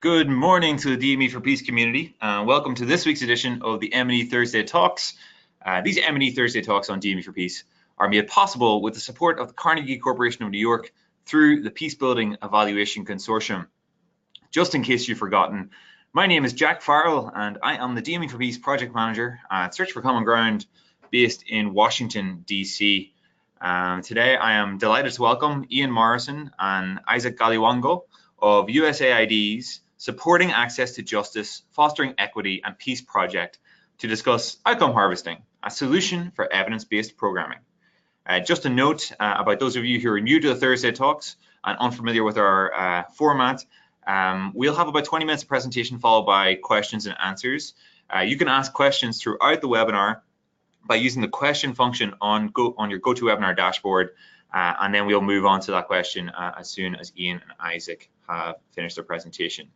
Good morning to the DME for Peace community. Welcome to this week's edition of the M&E Thursday Talks. These M&E Thursday Talks on DME for Peace are made possible with the support of the Carnegie Corporation of New York through the Peace Building Evaluation Consortium. Just in case you've forgotten, my name is Jack Farrell and I am the DME for Peace Project Manager at Search for Common Ground based in Washington, DC. Today I am delighted to welcome Ian Morrison and Isaac Galiwango of USAID's Supporting Access to Justice, Fostering Equity and Peace project to discuss outcome harvesting, a solution for evidence-based programming. Just a note about those of you who are new to the Thursday Talks and unfamiliar with our format, we'll have about 20 minutes of presentation followed by questions and answers. You can ask questions throughout the webinar by using the question function on your GoToWebinar dashboard, and then we'll move on to that question as soon as Ian and Isaac have finished their presentation.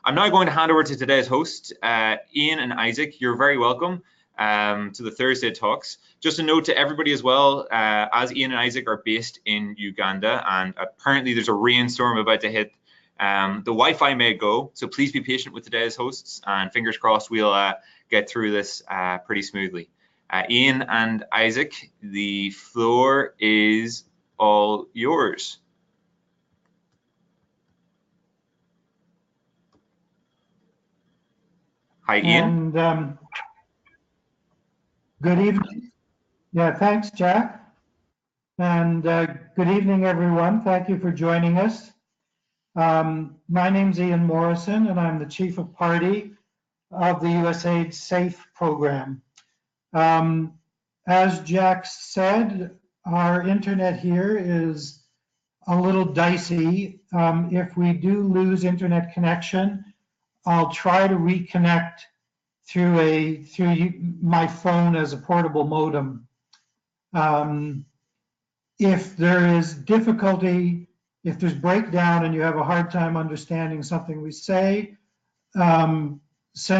I'm now going to hand over to today's hosts, Ian and Isaac. You're very welcome to the Thursday Talks. Just a note to everybody as well, as Ian and Isaac are based in Uganda, and apparently there's a rainstorm about to hit. The Wi-Fi may go, so please be patient with today's hosts, and fingers crossed we'll get through this pretty smoothly. Ian and Isaac, the floor is all yours. Hi, Ian. And good evening. Yeah, thanks, Jack. And good evening, everyone. Thank you for joining us. My name's Ian Morrison, and I'm the Chief of Party of the USAID SAFE program. As Jack said, our internet here is a little dicey. If we do lose internet connection, I'll try to reconnect through my phone as a portable modem. If there is difficulty, if there's breakdown and you have a hard time understanding something we say, send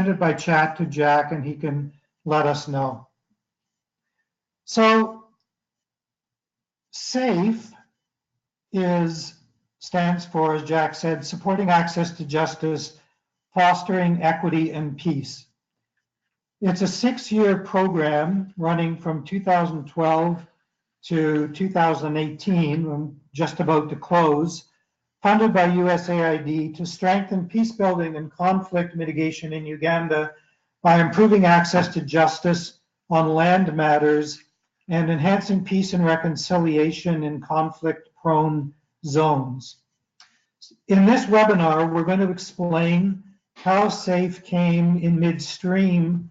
it by chat to Jack and he can let us know. So SAFE stands for, as Jack said, Supporting Access to Justice, Fostering Equity and Peace. It's a 6-year program running from 2012 to 2018, I'm just about to close, funded by USAID to strengthen peace building and conflict mitigation in Uganda by improving access to justice on land matters and enhancing peace and reconciliation in conflict-prone zones. In this webinar, we're going to explain how SAFE came in midstream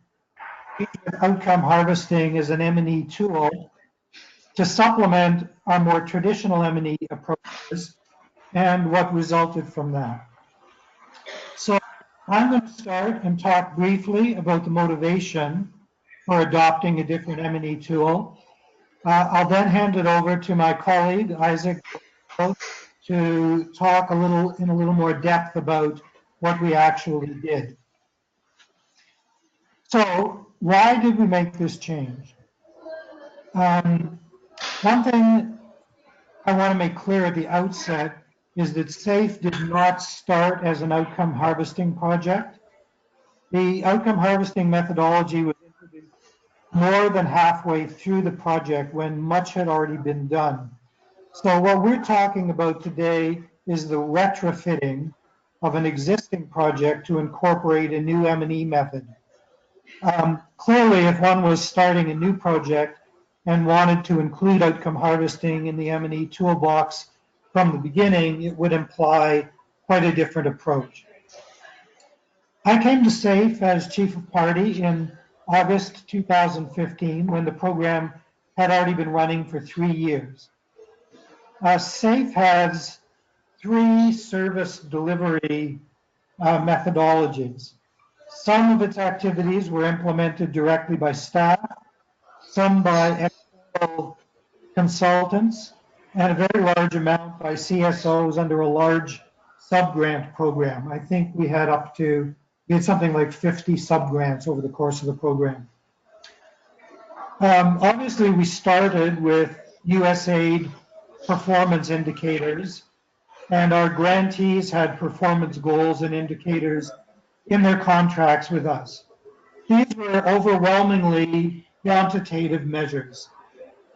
with outcome harvesting as an M&E tool to supplement our more traditional M&E approaches and what resulted from that. So I'm going to start and talk briefly about the motivation for adopting a different M&E tool. I'll then hand it over to my colleague, Isaac, to talk in a little more depth about what we actually did. So why did we make this change? One thing I want to make clear at the outset is that SAFE did not start as an outcome harvesting project. The outcome harvesting methodology was introduced more than halfway through the project when much had already been done. So what we're talking about today is the retrofitting of an existing project to incorporate a new M&E method. Clearly, if one was starting a new project and wanted to include outcome harvesting in the M&E toolbox from the beginning, it would imply quite a different approach. I came to SAFE as Chief of Party in August 2015 when the program had already been running for 3 years. SAFE has 3 service delivery methodologies. Some of its activities were implemented directly by staff, some by external consultants, and a very large amount by CSOs under a large sub-grant program. I think we had something like 50 sub-grants over the course of the program. Obviously, we started with USAID performance indicators and our grantees had performance goals and indicators in their contracts with us. These were overwhelmingly quantitative measures.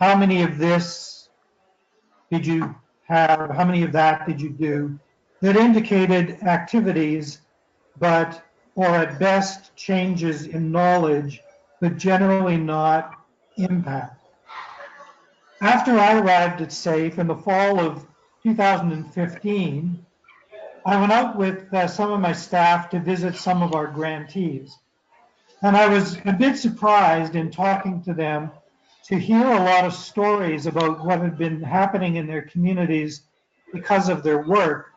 How many of this did you have? How many of that did you do? That indicated activities, or at best changes in knowledge, but generally not impact. After I arrived at SAFE in the fall of 2015, I went out with some of my staff to visit some of our grantees. And I was a bit surprised in talking to them to hear a lot of stories about what had been happening in their communities because of their work,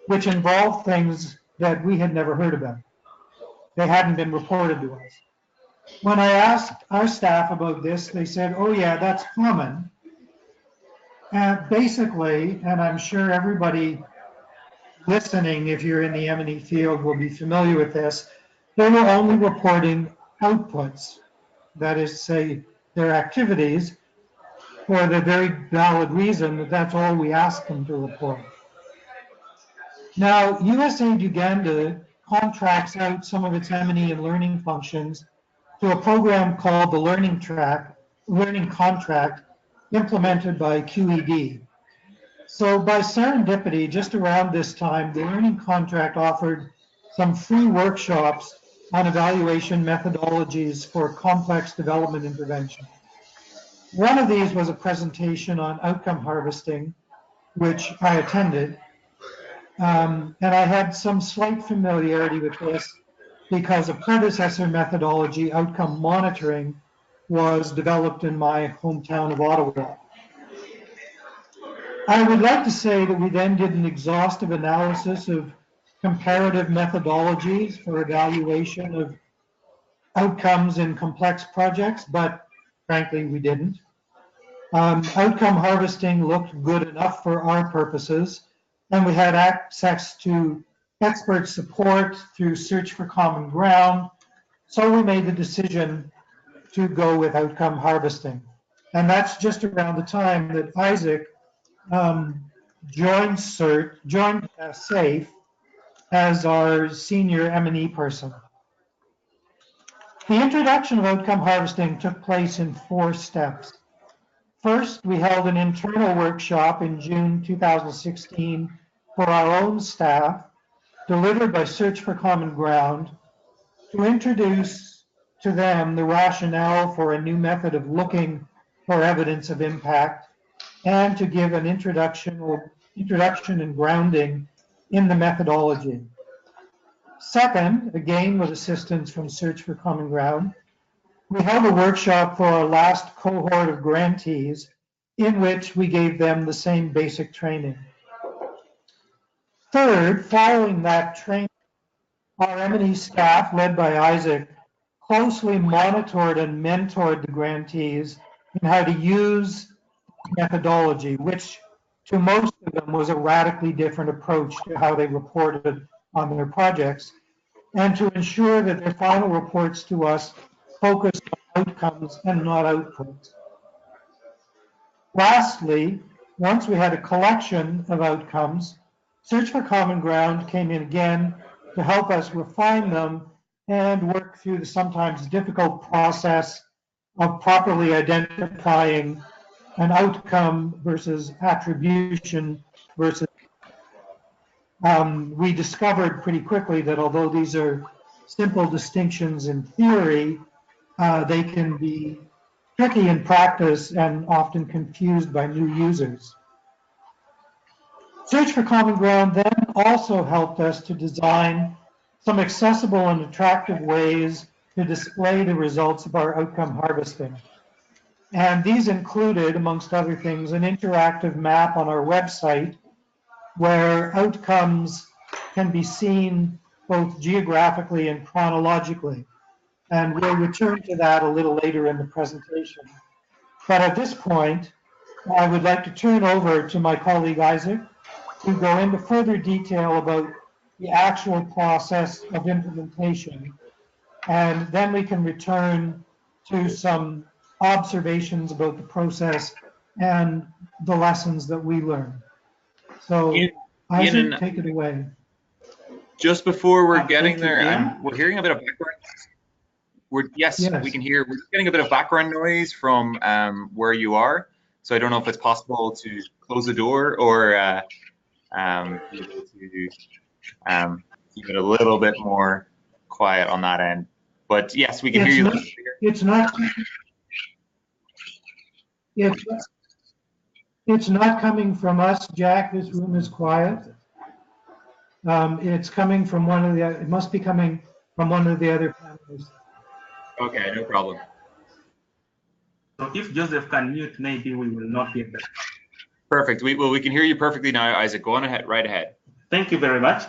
which involved things that we had never heard about. They hadn't been reported to us. When I asked our staff about this, they said, oh yeah, that's common. And basically, and I'm sure everybody listening, if you're in the M&E field, will be familiar with this, they were only reporting outputs, that is to say, their activities, for the very valid reason that that's all we asked them to report. Now, USAID Uganda contracts out some of its M&E and learning functions to a program called the Learning Contract, implemented by QED. So by serendipity, just around this time, the Learning Contract offered some free workshops on evaluation methodologies for complex development intervention. One of these was a presentation on outcome harvesting, which I attended. And I had some slight familiarity with this because a predecessor methodology, outcome monitoring, was developed in my hometown of Ottawa. I would like to say that we then did an exhaustive analysis of comparative methodologies for evaluation of outcomes in complex projects, but frankly, we didn't. Outcome harvesting looked good enough for our purposes, and we had access to expert support through Search for Common Ground, so we made the decision to go with outcome harvesting. And that's just around the time that Isaac joined SAFE as our senior M&E person. The introduction of outcome harvesting took place in 4 steps. First, we held an internal workshop in June 2016 for our own staff, delivered by Search for Common Ground, to introduce to them the rationale for a new method of looking for evidence of impact, and to give an introduction and grounding in the methodology. Second, again with assistance from Search for Common Ground, we held a workshop for our last cohort of grantees in which we gave them the same basic training. Third, following that training, our M&E staff, led by Isaac, closely monitored and mentored the grantees in how to use methodology, which to most of them was a radically different approach to how they reported on their projects, and to ensure that their final reports to us focused on outcomes and not outputs. Lastly, once we had a collection of outcomes, Search for Common Ground came in again to help us refine them and work through the sometimes difficult process of properly identifying an outcome versus attribution versus. We discovered pretty quickly that although these are simple distinctions in theory, they can be tricky in practice and often confused by new users. Search for Common Ground then also helped us to design some accessible and attractive ways to display the results of our outcome harvesting. And these included, amongst other things, an interactive map on our website where outcomes can be seen both geographically and chronologically. And we'll return to that a little later in the presentation. But at this point, I would like to turn over to my colleague Isaac to go into further detail about the actual process of implementation. And then we can return to some observations about the process and the lessons that we learned. So Isaac, take it away. Just before we're getting Thank you, there, Ian. we're hearing a bit of background. Yes, we Yes. can hear. We're just getting a bit of background noise from where you are. So I don't know if it's possible to close the door or be able to keep it a little bit more quiet on that end. But yes, we can hear you. It's not coming from us, Jack. This room is quiet. It's coming from one of the. It must be coming from one of the other panelists. Okay, no problem. So if Joseph can mute, maybe we will not hear that. Perfect. We can hear you perfectly now, Isaac. Go on ahead, right ahead. Thank you very much.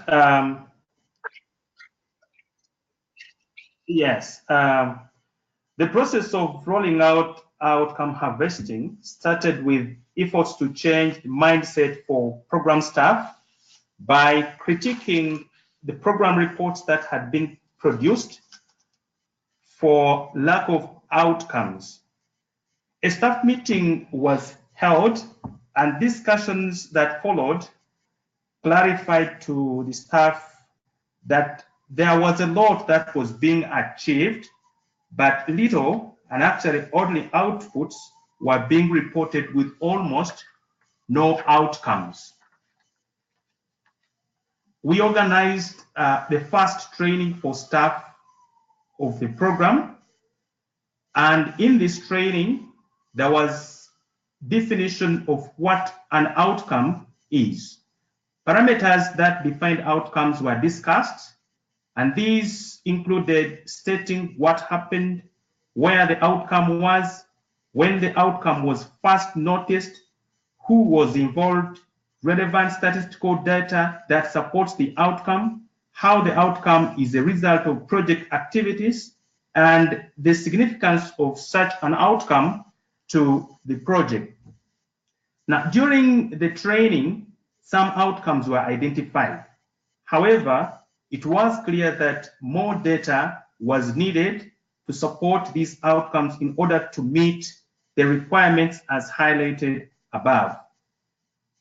Yes, the process of rolling out outcome harvesting started with efforts to change the mindset for program staff by critiquing the program reports that had been produced for lack of outcomes. A staff meeting was held, and discussions that followed clarified to the staff that there was a lot that was being achieved, but little, and actually only outputs were being reported with almost no outcomes. We organized the first training for staff of the program, and in this training, there was definition of what an outcome is. Parameters that defined outcomes were discussed, and these included stating what happened, where the outcome was, when the outcome was first noticed, who was involved, relevant statistical data that supports the outcome, how the outcome is a result of project activities, and the significance of such an outcome to the project. Now, during the training, some outcomes were identified. However, it was clear that more data was needed to support these outcomes in order to meet the requirements as highlighted above.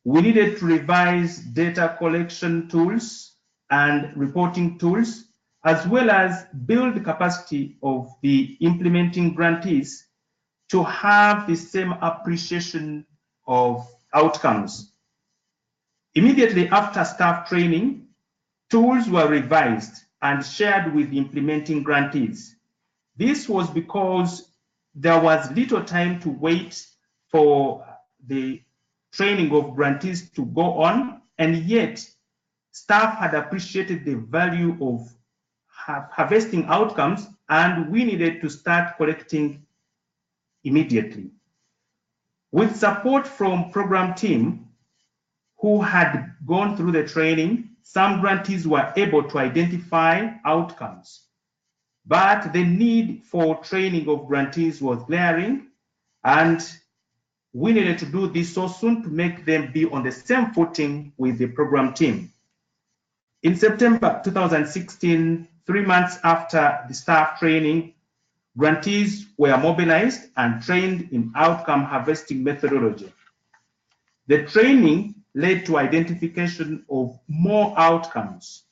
We needed to revise data collection tools and reporting tools, as well as build the capacity of the implementing grantees to have the same appreciation of outcomes. Immediately after staff training, tools were revised and shared with the implementing grantees. This was because there was little time to wait for the training of grantees to go on, and yet staff had appreciated the value of harvesting outcomes, and we needed to start collecting immediately. With support from program team who had gone through the training, some grantees were able to identify outcomes, but the need for training of grantees was glaring, and we needed to do this so soon to make them be on the same footing with the program team. In September 2016, 3 months after the staff training, grantees were mobilized and trained in outcome harvesting methodology. The training led to identification of more outcomes.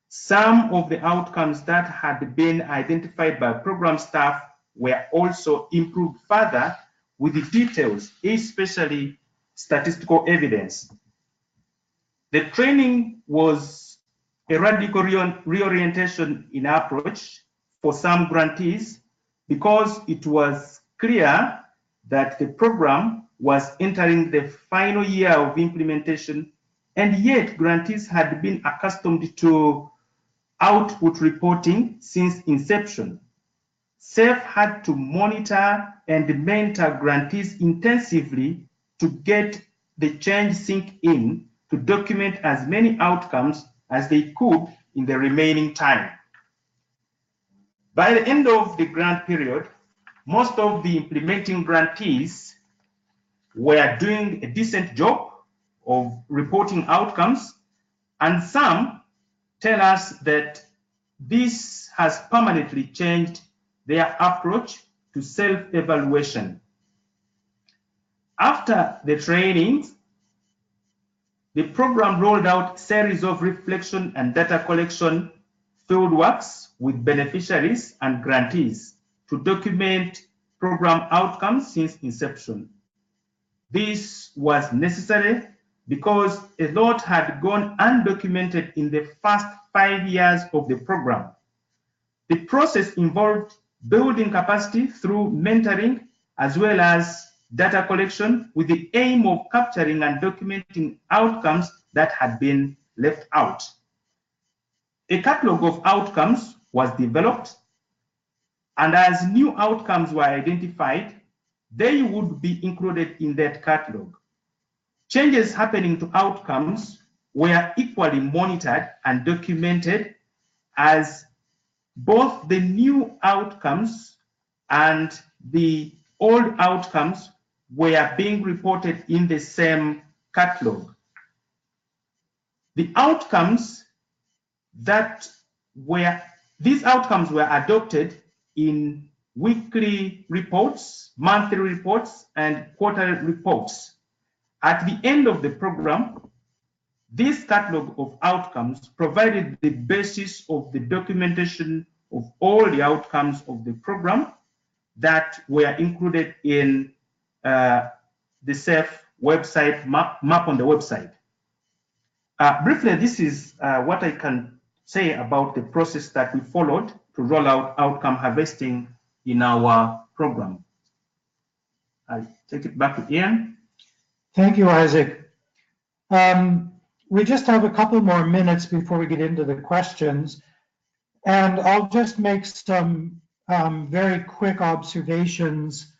Some of the outcomes that had been identified by program staff were also improved further with the details, especially statistical evidence. The training was a radical reorientation in approach for some grantees because it was clear that the program was entering the final year of implementation, and yet grantees had been accustomed to output reporting since inception. SAFE had to monitor and mentor grantees intensively to get the change sink in to document as many outcomes as they could in the remaining time. By the end of the grant period, most of the implementing grantees were doing a decent job of reporting outcomes, and some tell us that this has permanently changed their approach to self-evaluation. After the trainings, the program rolled out series of reflection and data collection field works with beneficiaries and grantees to document program outcomes since inception. This was necessary because a lot had gone undocumented in the first 5 years of the program. The process involved building capacity through mentoring as well as data collection with the aim of capturing and documenting outcomes that had been left out. A catalog of outcomes was developed, and as new outcomes were identified, they would be included in that catalog. Changes happening to outcomes were equally monitored and documented, as both the new outcomes and the old outcomes were being reported in the same catalog. The outcomes these outcomes were adopted in weekly reports, monthly reports, and quarterly reports. At the end of the program, this catalog of outcomes provided the basis of the documentation of all the outcomes of the program that were included in the SAFE website, map on the website. Briefly, this is what I can say about the process that we followed to roll out outcome harvesting in our program. I'll take it back to Ian. Thank you, Isaac. We just have a couple more minutes before we get into the questions, and I'll just make some very quick observations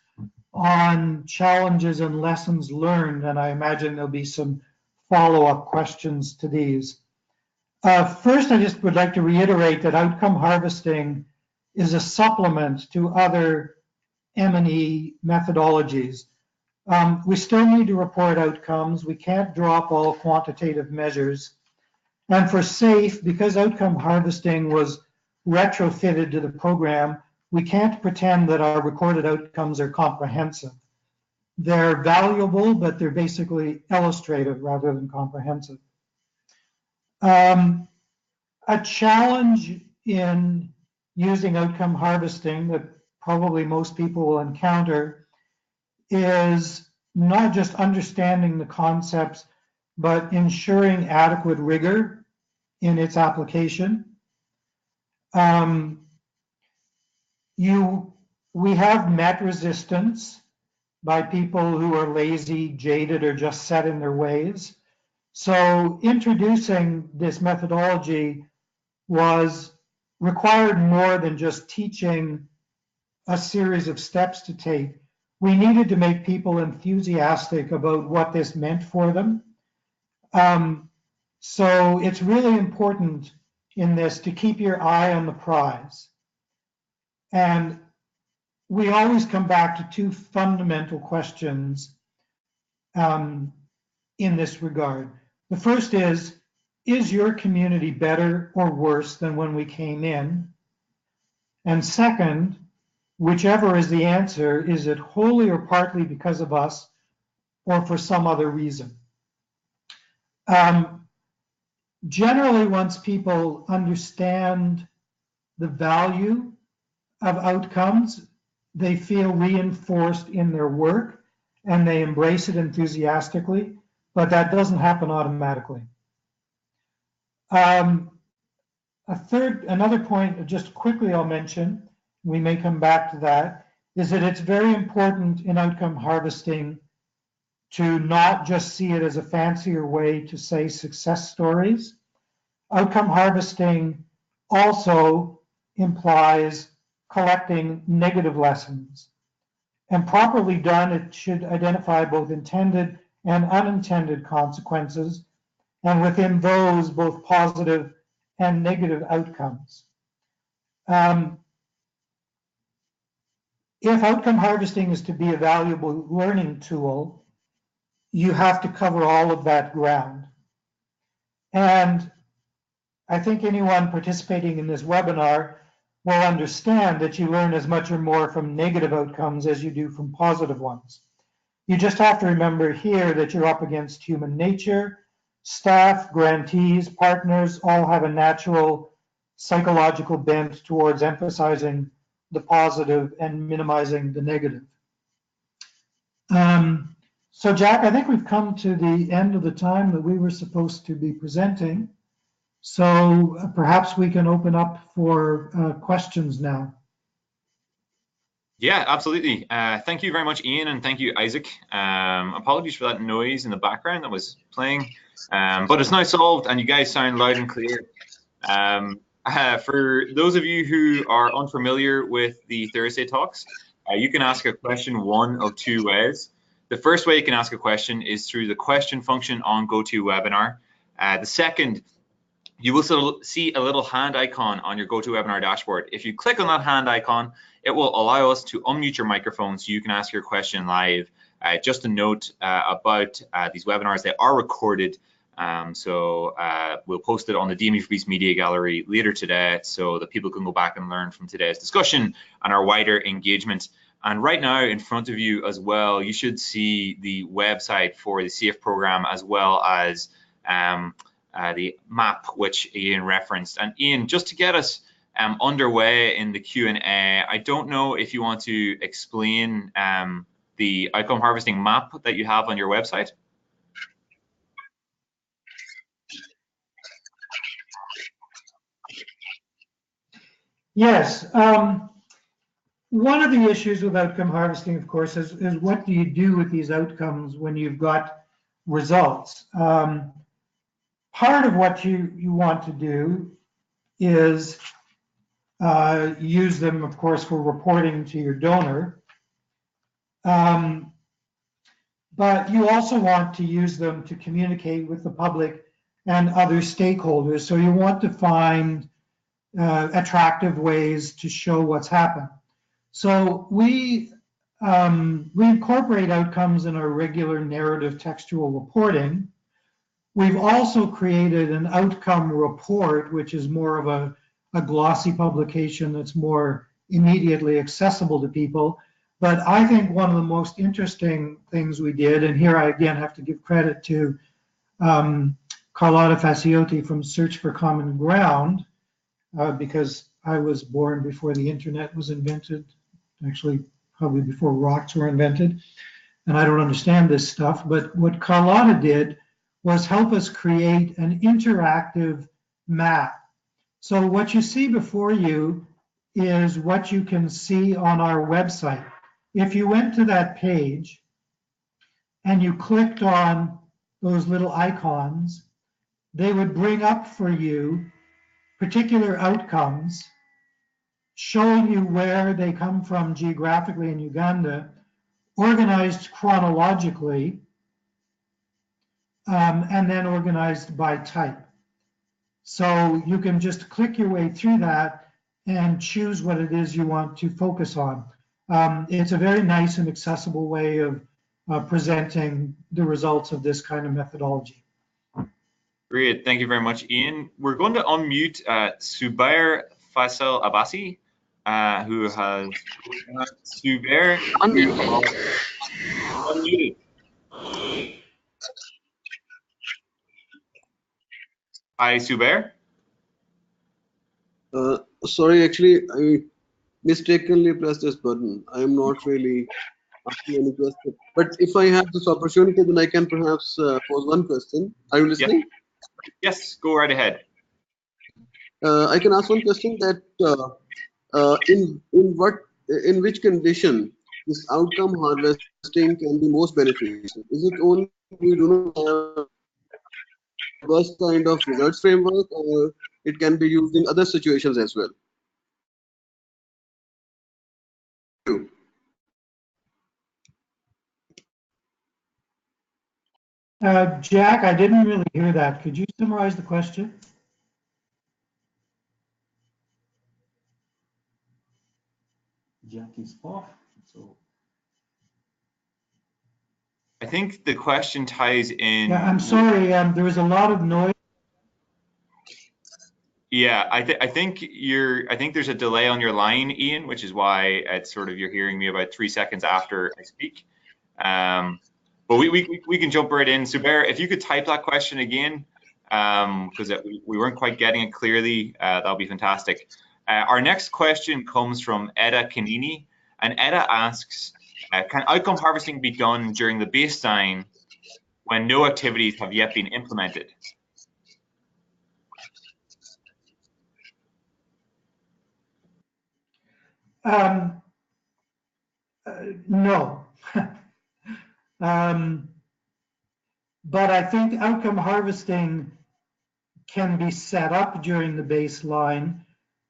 on challenges and lessons learned, and I imagine there'll be some follow-up questions to these. First, I just would like to reiterate that outcome harvesting is a supplement to other M&E methodologies. We still need to report outcomes. We can't drop all quantitative measures. And for SAFE, because outcome harvesting was retrofitted to the program, we can't pretend that our recorded outcomes are comprehensive. They're valuable, but they're basically illustrative rather than comprehensive. A challenge in using outcome harvesting that probably most people will encounter is not just understanding the concepts, but ensuring adequate rigor in its application. We have met resistance by people who are lazy, jaded, or just set in their ways. So introducing this methodology required more than just teaching a series of steps to take. We needed to make people enthusiastic about what this meant for them. So it's really important in this to keep your eye on the prize. And we always come back to two fundamental questions in this regard. The first is your community better or worse than when we came in? And second, whichever is the answer, is it wholly or partly because of us or for some other reason? Generally, once people understand the value of outcomes, they feel reinforced in their work and they embrace it enthusiastically, but that doesn't happen automatically. Another point, just quickly I'll mention, we may come back to that, is that it's very important in outcome harvesting to not just see it as a fancier way to say success stories. Outcome harvesting also implies collecting negative lessons. And properly done, it should identify both intended and unintended consequences, and within those, both positive and negative outcomes. If outcome harvesting is to be a valuable learning tool, you have to cover all of that ground. And I think anyone participating in this webinar will understand that you learn as much or more from negative outcomes as you do from positive ones. You just have to remember here that you're up against human nature. staff, grantees, partners all have a natural psychological bent towards emphasizing the positive and minimizing the negative. So Jack, I think we've come to the end of the time that we were supposed to be presenting. So perhaps we can open up for questions now. Yeah, absolutely. Thank you very much, Ian, and thank you, Isaac. Apologies for that noise in the background that was playing, but it's now solved and you guys sound loud and clear. For those of you who are unfamiliar with the Thursday talks, you can ask a question one of two ways. The first way you can ask a question is through the question function on GoToWebinar. The second, you will see a little hand icon on your GoToWebinar dashboard. If you click on that hand icon, it will allow us to unmute your microphone so you can ask your question live. Just a note about these webinars, they are recorded. So we'll post it on the DME for Peace Media Gallery later today so that people can go back and learn from today's discussion and our wider engagement. And right now in front of you as well, you should see the website for the SAFE program as well as the map which Ian referenced. And Ian, just to get us underway in the Q&A, I don't know if you want to explain the outcome harvesting map that you have on your website. Yes. One of the issues with outcome harvesting, of course, is what do you do with these outcomes when you've got results? Part of what you want to do is use them, of course, for reporting to your donor. But you also want to use them to communicate with the public and other stakeholders. So you want to find attractive ways to show what's happened. So we incorporate outcomes in our regular narrative textual reporting. We've also created an outcome report, which is more of a glossy publication that's more immediately accessible to people. But I think one of the most interesting things we did, and here I again have to give credit to Carlotta Faciotti from Search for Common Ground, because I was born before the internet was invented, actually probably before rocks were invented, and I don't understand this stuff, but what Carlotta did was help us create an interactive map. So what you see before you is what you can see on our website. If you went to that page and you clicked on those little icons, they would bring up for you particular outcomes, showing you where they come from geographically in Uganda, organized chronologically, and then organized by type. So you can just click your way through that and choose what it is you want to focus on. It's a very nice and accessible way of presenting the results of this kind of methodology. Great, thank you very much, Ian. We're going to unmute Subair Faisal Abbasi, who has Subair unmuted. Hi, Subair. Sorry, actually, I mistakenly pressed this button. I am not really asking any question. But if I have this opportunity, then I can perhaps pose one question. Are you listening? Yes, go right ahead. I can ask one question that in which condition this outcome harvesting can be most beneficial? Is it only we do not have robust kind of results framework, or it can be used in other situations as well? Jack, I didn't really hear that. Could you summarize the question? Jack is off. So I think the question ties in. Yeah, I'm sorry. There was a lot of noise. Yeah, I think there's a delay on your line, Ian, which is why it's sort of you're hearing me about 3 seconds after I speak. But we can jump right in. Zubair, if you could type that question again, because we weren't quite getting it clearly, that'll be fantastic. Our next question comes from Eda Kanini, and Eda asks, can outcome harvesting be done during the baseline when no activities have yet been implemented? No. But I think outcome harvesting can be set up during the baseline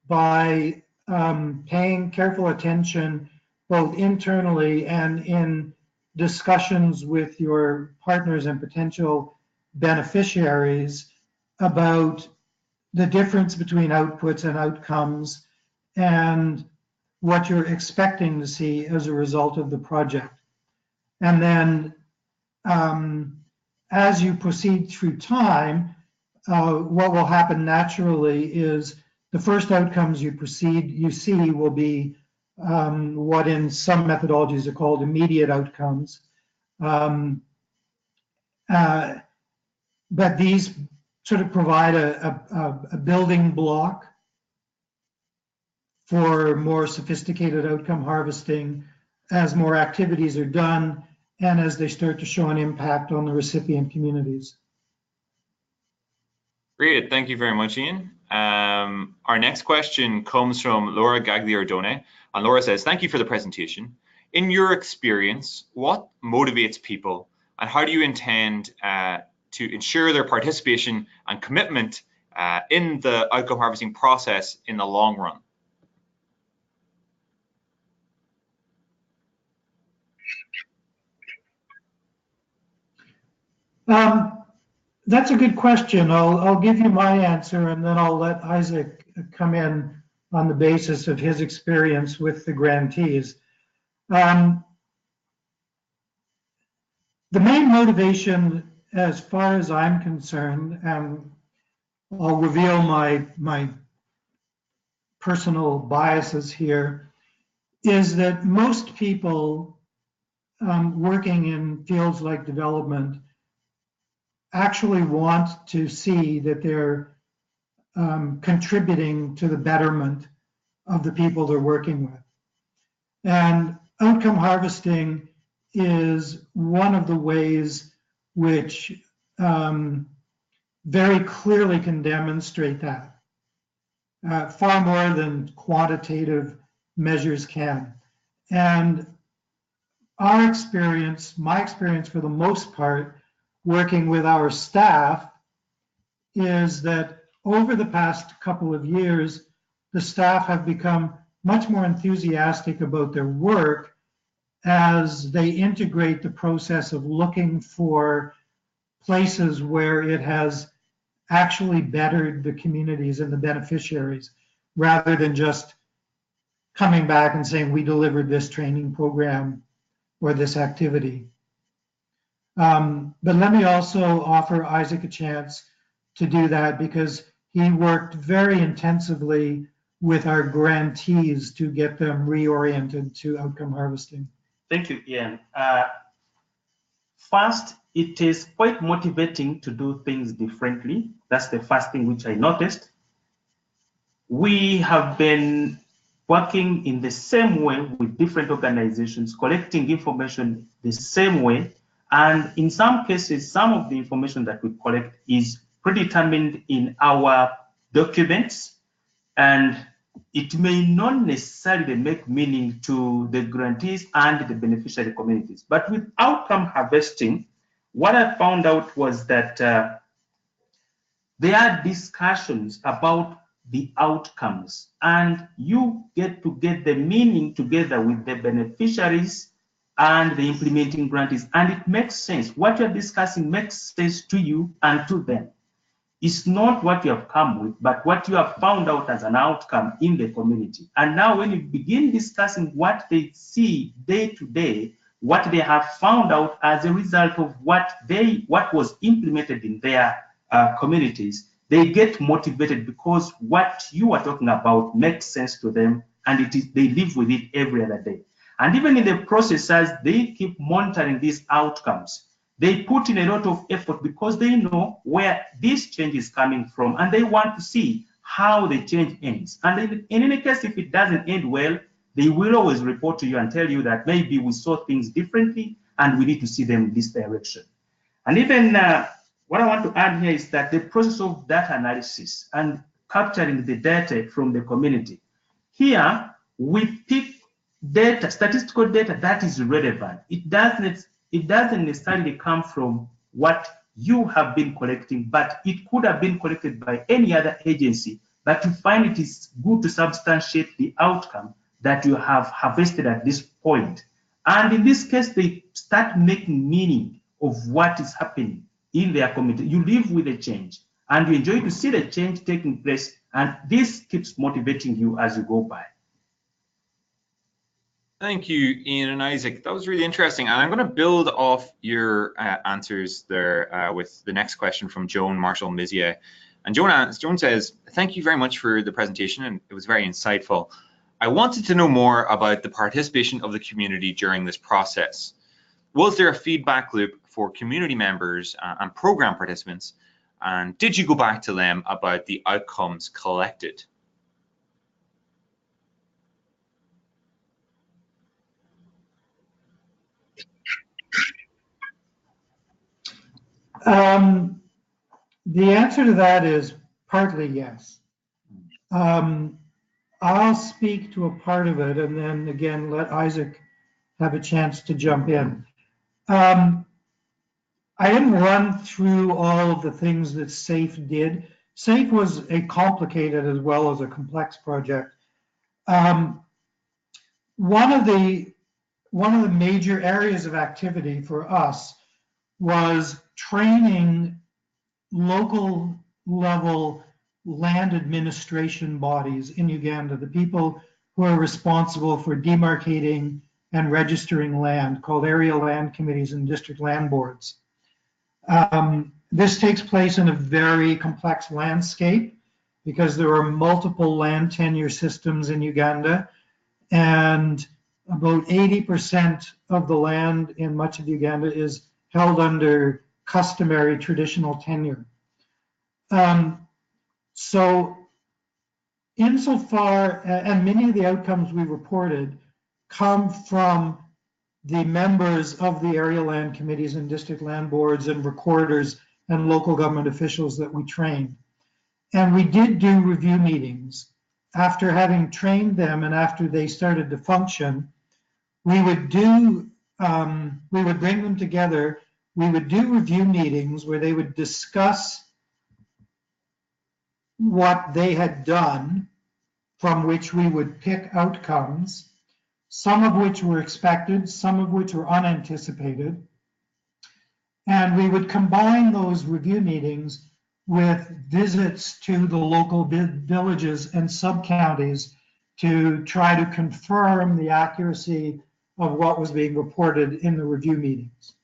by paying careful attention both internally and in discussions with your partners and potential beneficiaries about the difference between outputs and outcomes and what you're expecting to see as a result of the project. And then as you proceed through time, what will happen naturally is the first outcomes you see will be what in some methodologies are called immediate outcomes. But these sort of provide a building block for more sophisticated outcome harvesting as more activities are done and as they start to show an impact on the recipient communities. Great, thank you very much, Ian. Our next question comes from Laura Gagliardone, and Laura says, thank you for the presentation. In your experience, what motivates people, and how do you intend to ensure their participation and commitment in the outcome harvesting process in the long run? That's a good question. I'll give you my answer, and then I'll let Isaac come in on the basis of his experience with the grantees. The main motivation, as far as I'm concerned, and I'll reveal my personal biases here, is that most people working in fields like development actually want to see that they're contributing to the betterment of the people they're working with. And outcome harvesting is one of the ways which very clearly can demonstrate that, far more than quantitative measures can. And our experience, my experience for the most part, working with our staff, is that over the past couple of years, the staff have become much more enthusiastic about their work as they integrate the process of looking for places where it has actually bettered the communities and the beneficiaries, rather than just coming back and saying, we delivered this training program or this activity. But let me also offer Isaac a chance to do that, because he worked very intensively with our grantees to get them reoriented to outcome harvesting. Thank you, Ian. First, it is quite motivating to do things differently. That's the first thing which I noticed. We have been working in the same way with different organizations, collecting information the same way. And in some cases, some of the information that we collect is predetermined in our documents, and it may not necessarily make meaning to the grantees and the beneficiary communities. But with outcome harvesting, what I found out was that there are discussions about the outcomes, and you get to get the meaning together with the beneficiaries and the implementing grantees, and it makes sense. What you're discussing makes sense to you and to them. It's not what you have come with, but what you have found out as an outcome in the community. And now when you begin discussing what they see day to day, what they have found out as a result of what was implemented in their communities, they get motivated because what you are talking about makes sense to them, and they live with it every other day. And even in the process, as they keep monitoring these outcomes, they put in a lot of effort because they know where this change is coming from and they want to see how the change ends. And in any case, if it doesn't end well, they will always report to you and tell you that maybe we saw things differently and we need to see them in this direction. And even what I want to add here is that the process of data analysis and capturing the data from the community. Here, we pick data, statistical data that is relevant. It doesn't necessarily come from what you have been collecting, but it could have been collected by any other agency, but you find it is good to substantiate the outcome that you have harvested at this point. And in this case, they start making meaning of what is happening in their community. You live with the change and you enjoy to see the change taking place, and this keeps motivating you as you go by. Thank you, Ian and Isaac. That was really interesting. And I'm going to build off your answers there with the next question from Joan Marshall Mizier. And Joan says, thank you very much for the presentation, and it was very insightful. I wanted to know more about the participation of the community during this process. Was there a feedback loop for community members and program participants? And did you go back to them about the outcomes collected? The answer to that is partly yes. I'll speak to a part of it and then again let Isaac have a chance to jump in. I didn't run through all of the things that SAFE did. SAFE was a complicated as well as a complex project. One of the major areas of activity for us was training local level land administration bodies in Uganda, the people who are responsible for demarcating and registering land, called area land committees and district land boards. This takes place in a very complex landscape because there are multiple land tenure systems in Uganda, and about 80% of the land in much of Uganda is held under customary traditional tenure. So insofar, and many of the outcomes we reported come from the members of the area land committees and district land boards and recorders and local government officials that we trained. And we did do review meetings. After having trained them and after they started to function, we would bring them together. We would do review meetings where they would discuss what they had done, from which we would pick outcomes, some of which were expected, some of which were unanticipated. And we would combine those review meetings with visits to the local villages and sub-counties to try to confirm the accuracy of what was being reported in the review meetings.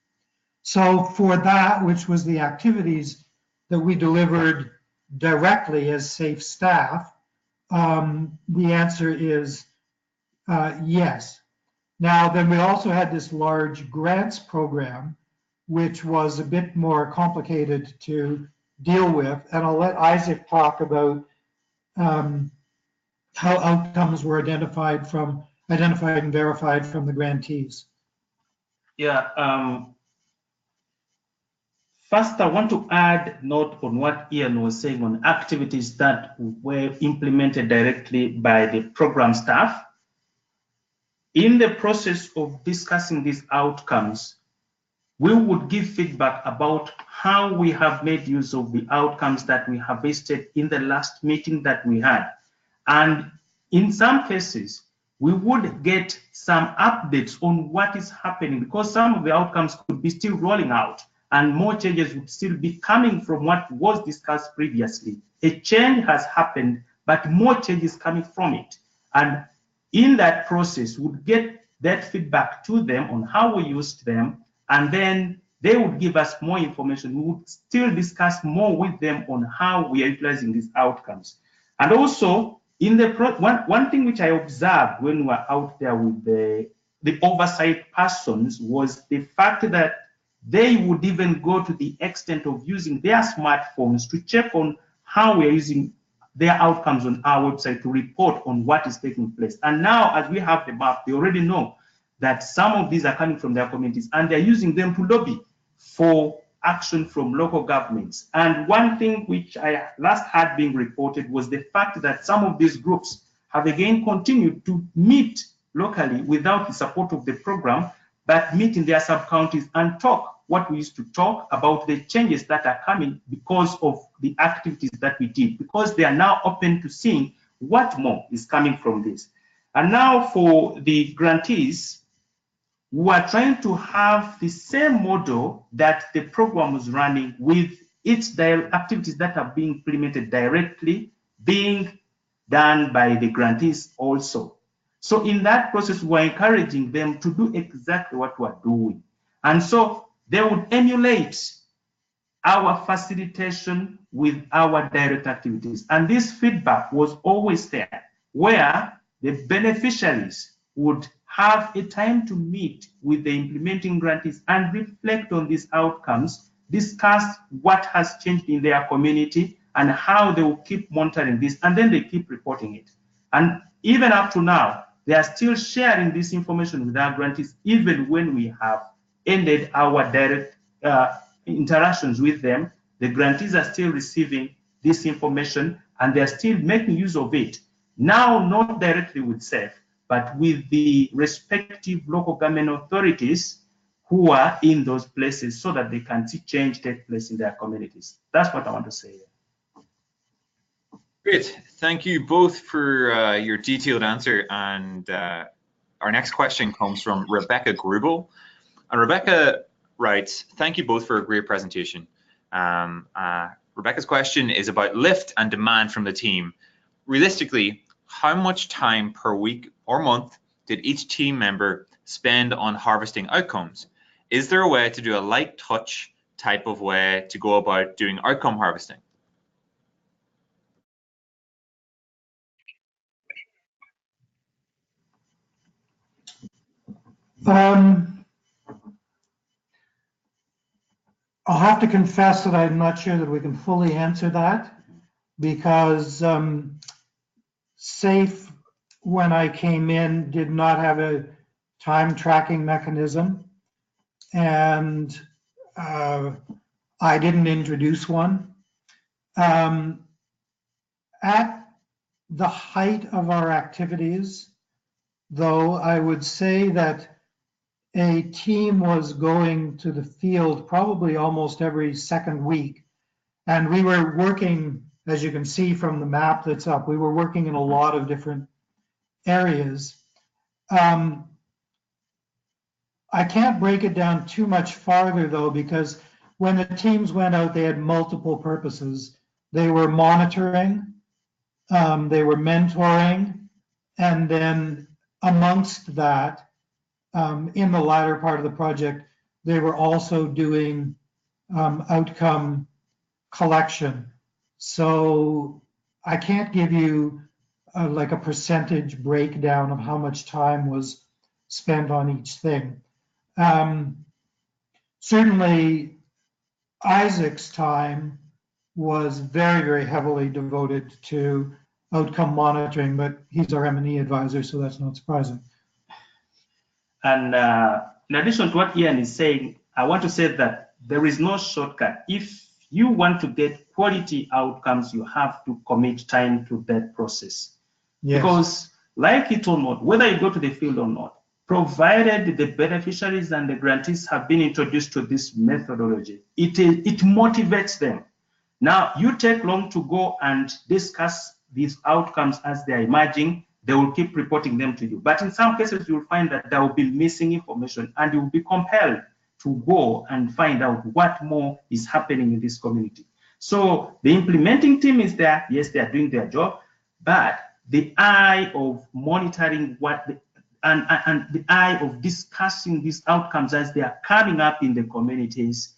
So for that, which was the activities that we delivered directly as SAFE staff, the answer is yes. Now, then we also had this large grants program, which was a bit more complicated to deal with. And I'll let Isaac talk about how outcomes were identified and verified from the grantees. Yeah. First, I want to add note on what Ian was saying on activities that were implemented directly by the program staff. In the process of discussing these outcomes, we would give feedback about how we have made use of the outcomes that we harvested in the last meeting that we had. And in some cases, we would get some updates on what is happening, because some of the outcomes could be still rolling out and more changes would still be coming from what was discussed previously. A change has happened, but more changes coming from it. And in that process, we would get that feedback to them on how we used them, and then they would give us more information. We would still discuss more with them on how we are utilizing these outcomes. And also, in the one thing which I observed when we were out there with the oversight persons was the fact that they would even go to the extent of using their smartphones to check on how we are using their outcomes on our website to report on what is taking place. And now, as we have the map, they already know that some of these are coming from their communities, and they're using them to lobby for action from local governments. And one thing which I last had being reported was the fact that some of these groups have again continued to meet locally without the support of the program, but meet in their sub-counties and talk what we used to talk about, the changes that are coming because of the activities that we did, because they are now open to seeing what more is coming from this. And now for the grantees, we are trying to have the same model that the program was running, with its activities that are being implemented directly being done by the grantees also. So in that process, we're encouraging them to do exactly what we're doing. And so they would emulate our facilitation with our direct activities. And this feedback was always there, where the beneficiaries would have a time to meet with the implementing grantees and reflect on these outcomes, discuss what has changed in their community and how they will keep monitoring this, and then they keep reporting it. And even up to now, they are still sharing this information with our grantees, even when we have ended our direct interactions with them. The grantees are still receiving this information, and they're still making use of it. Now, not directly with SAFE, but with the respective local government authorities who are in those places, so that they can see change take place in their communities. That's what I want to say. Great, thank you both for your detailed answer. And our next question comes from Rebecca Grubel. And Rebecca writes, thank you both for a great presentation. Rebecca's question is about lift and demand from the team. Realistically, how much time per week or month did each team member spend on harvesting outcomes? Is there a way to do a light touch type of way to go about doing outcome harvesting? I'll have to confess that I'm not sure that we can fully answer that, because SAFE, when I came in, did not have a time tracking mechanism, and I didn't introduce one. At the height of our activities, though, I would say that a team was going to the field probably almost every second week. And we were working, as you can see from the map that's up, we were working in a lot of different areas. I can't break it down too much farther, though, because when the teams went out, they had multiple purposes. They were monitoring, they were mentoring, and then amongst that, in the latter part of the project, they were also doing outcome collection. So I can't give you like a percentage breakdown of how much time was spent on each thing. Certainly, Isaac's time was very, very heavily devoted to outcome monitoring, but he's our M&E advisor, so that's not surprising. And in addition to what Ian is saying, I want to say that there is no shortcut. If you want to get quality outcomes, you have to commit time to that process. Yes. Because like it or not, whether you go to the field or not, provided the beneficiaries and the grantees have been introduced to this methodology, it motivates them. Now, you take long to go and discuss these outcomes as they're emerging, they will keep reporting them to you. But in some cases, you'll find that there will be missing information, and you'll be compelled to go and find out what more is happening in this community. So the implementing team is there. Yes, they are doing their job, but the eye of monitoring and the eye of discussing these outcomes as they are coming up in the communities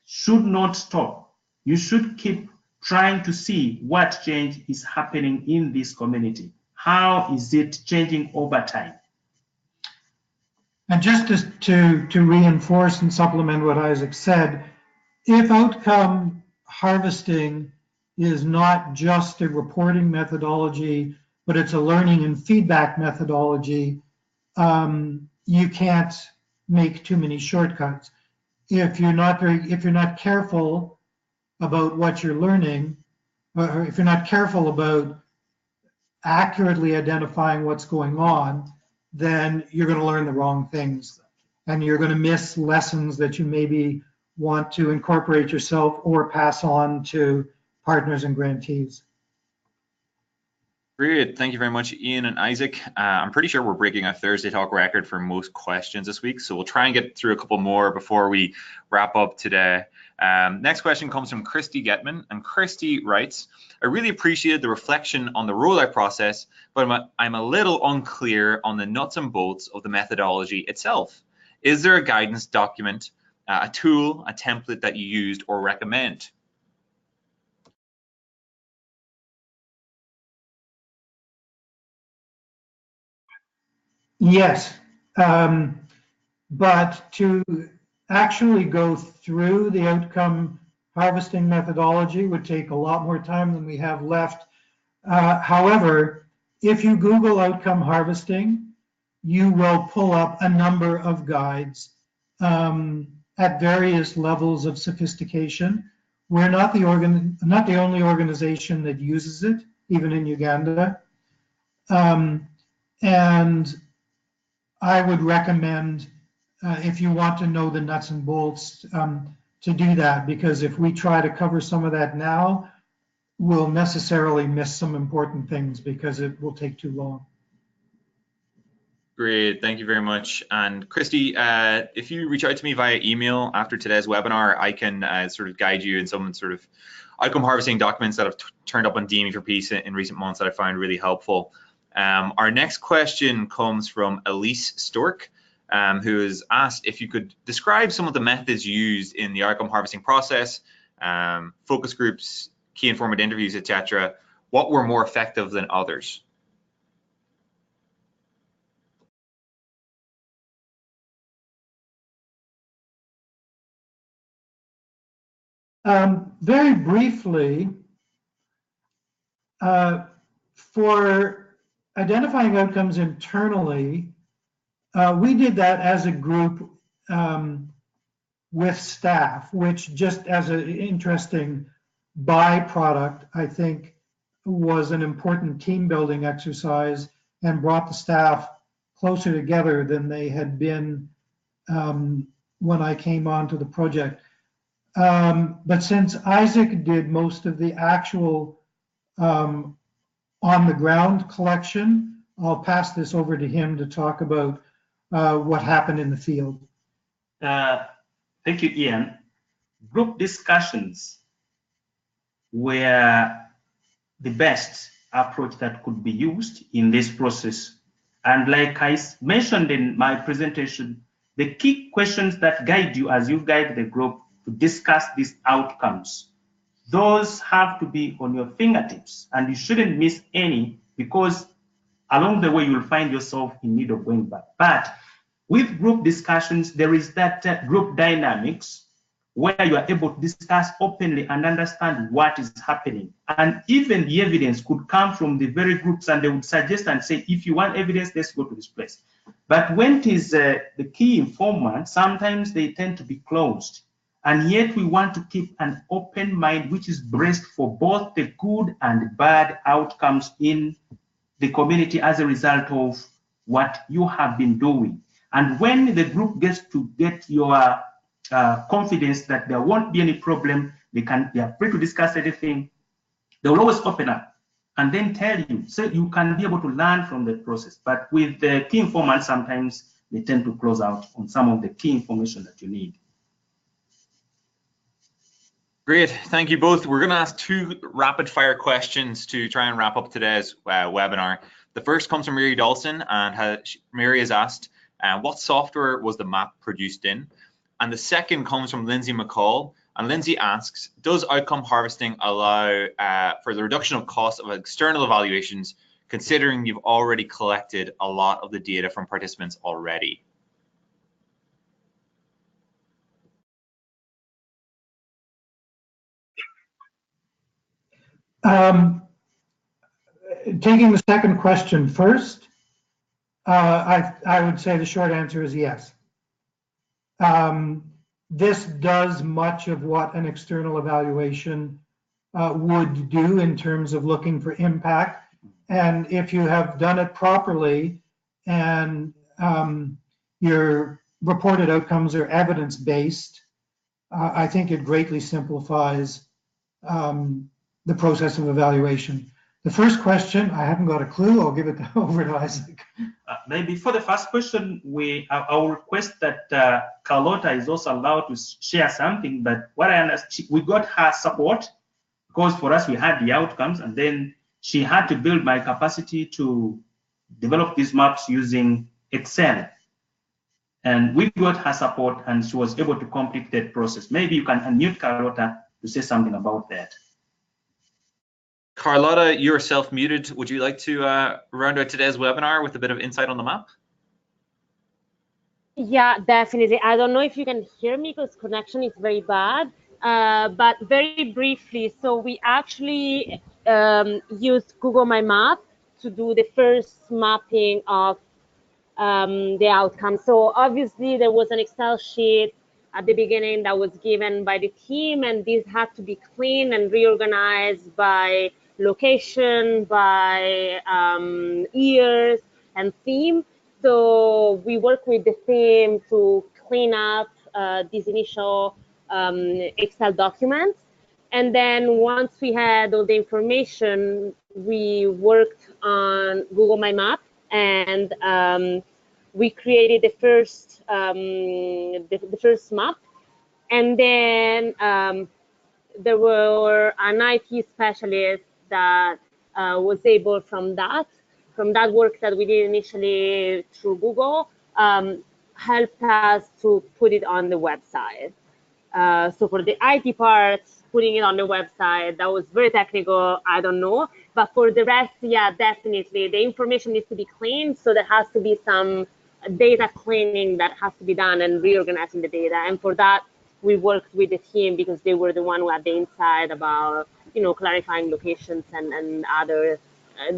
should not stop. You should keep trying to see what change is happening in this community. How is it changing over time? And just to reinforce and supplement what Isaac said, if outcome harvesting is not just a reporting methodology, but it's a learning and feedback methodology, you can't make too many shortcuts. If you're not careful about what you're learning, or if you're not careful about accurately identifying what's going on, then you're going to learn the wrong things, and you're going to miss lessons that you maybe want to incorporate yourself or pass on to partners and grantees. Great, thank you very much, Ian and Isaac. I'm pretty sure we're breaking a Thursday Talk record for most questions this week, so we'll try and get through a couple more before we wrap up today. Next question comes from Christy Getman, and Christy writes, I really appreciated the reflection on the rollout process, but I'm a little unclear on the nuts and bolts of the methodology itself. Is there a guidance document, a tool, a template that you used or recommend? Yes, but to actually go through the outcome harvesting methodology would take a lot more time than we have left. However, if you Google outcome harvesting, you will pull up a number of guides at various levels of sophistication. We're not the only organization that uses it, even in Uganda. And I would recommend, if you want to know the nuts and bolts, to do that, because if we try to cover some of that now, we'll necessarily miss some important things because it will take too long. Great, thank you very much. And Christy, if you reach out to me via email after today's webinar, I can sort of guide you in some sort of outcome harvesting documents that have turned up on DME for Peace in recent months that I find really helpful. Our next question comes from Elise Stork, who has asked if you could describe some of the methods used in the outcome harvesting process, focus groups, key informant interviews, etc. What were more effective than others? Very briefly, for identifying outcomes internally, we did that as a group with staff, which just as an interesting byproduct, I think was an important team building exercise and brought the staff closer together than they had been when I came onto the project. But since Isaac did most of the actual on the ground collection, I'll pass this over to him to talk about what happened in the field. Thank you, Ian. Group discussions were the best approach that could be used in this process. And like I mentioned in my presentation, the key questions that guide you as you guide the group to discuss these outcomes, those have to be on your fingertips, and you shouldn't miss any, because along the way you'll find yourself in need of going back. But with group discussions, there is that group dynamics where you are able to discuss openly and understand what is happening. And even the evidence could come from the very groups, and they would suggest and say, if you want evidence, let's go to this place. But when it is the key informant, sometimes they tend to be closed. And yet we want to keep an open mind, which is braced for both the good and bad outcomes in the community as a result of what you have been doing. And when the group gets to get your confidence that there won't be any problem, they are free to discuss anything. They will always open up and then tell you, so you can be able to learn from the process. But with the key informants, sometimes they tend to close out on some of the key information that you need. Great, thank you both. We're going to ask two rapid fire questions to try and wrap up today's webinar. The first comes from Mary Dawson, and Mary has asked, what software was the map produced in? And the second comes from Lindsay McCall, and Lindsay asks, does outcome harvesting allow for the reduction of cost of external evaluations, considering you've already collected a lot of the data from participants already? Taking the second question first, I would say the short answer is yes. This does much of what an external evaluation would do in terms of looking for impact. And if you have done it properly and your reported outcomes are evidence-based, I think it greatly simplifies the process of evaluation. The first question, I haven't got a clue. I'll give it over to Isaac. Maybe for the first question, I will request that Carlotta is also allowed to share something. But what I understand, we got her support because for us we had the outcomes, and then she had to build my capacity to develop these maps using Excel. And we got her support, and she was able to complete that process. Maybe you can unmute Carlotta to say something about that. Carlotta, you're self-muted. Would you like to round out today's webinar with a bit of insight on the map? Yeah, definitely. I don't know if you can hear me because connection is very bad, but very briefly. So we actually used Google My Map to do the first mapping of the outcome. So obviously there was an Excel sheet at the beginning that was given by the team, and this had to be cleaned and reorganized by location, by years and theme. So we work with the theme to clean up these initial Excel documents. And then once we had all the information, we worked on Google My Map, and we created the first map. And then there were an IT specialist that was able from that work that we did initially through Google, helped us to put it on the website. So for the IT part, putting it on the website, that was very technical, I don't know. But for the rest, yeah, definitely, the information needs to be cleaned. So there has to be some data cleaning that has to be done and reorganizing the data. And for that, we worked with the team because they were the one who had the insight about, clarifying locations and other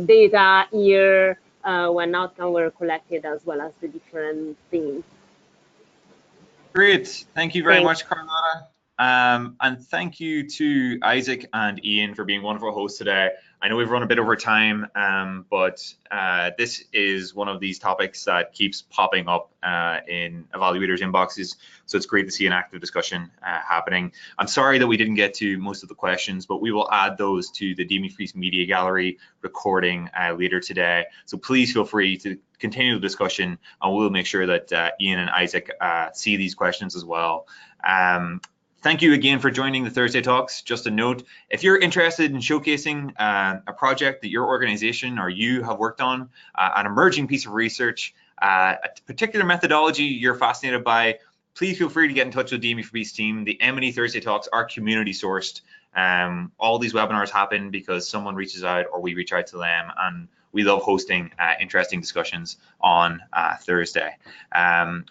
data year when outcomes were collected, as well as the different themes. Great. Thank you very much, Carlotta. And thank you to Isaac and Ian for being wonderful hosts today. I know we've run a bit over time, but this is one of these topics that keeps popping up in evaluators' inboxes. So it's great to see an active discussion happening. I'm sorry that we didn't get to most of the questions, but we will add those to the DME Freeze Media Gallery recording later today. So please feel free to continue the discussion, and we'll make sure that Ian and Isaac see these questions as well. Thank you again for joining the Thursday Talks. Just a note, if you're interested in showcasing a project that your organization or you have worked on, an emerging piece of research, a particular methodology you're fascinated by, please feel free to get in touch with the DME for Peace team. The M&E Thursday Talks are community sourced. All these webinars happen because someone reaches out or we reach out to them, and we love hosting interesting discussions on Thursday.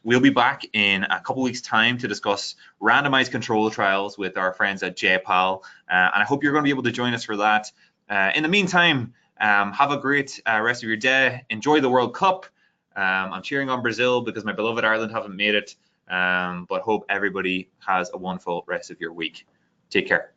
We'll be back in a couple weeks' time to discuss randomized control trials with our friends at JPAL, and I hope you're going to be able to join us for that. In the meantime, have a great rest of your day. Enjoy the World Cup. I'm cheering on Brazil because my beloved Ireland haven't made it, but hope everybody has a wonderful rest of your week. Take care.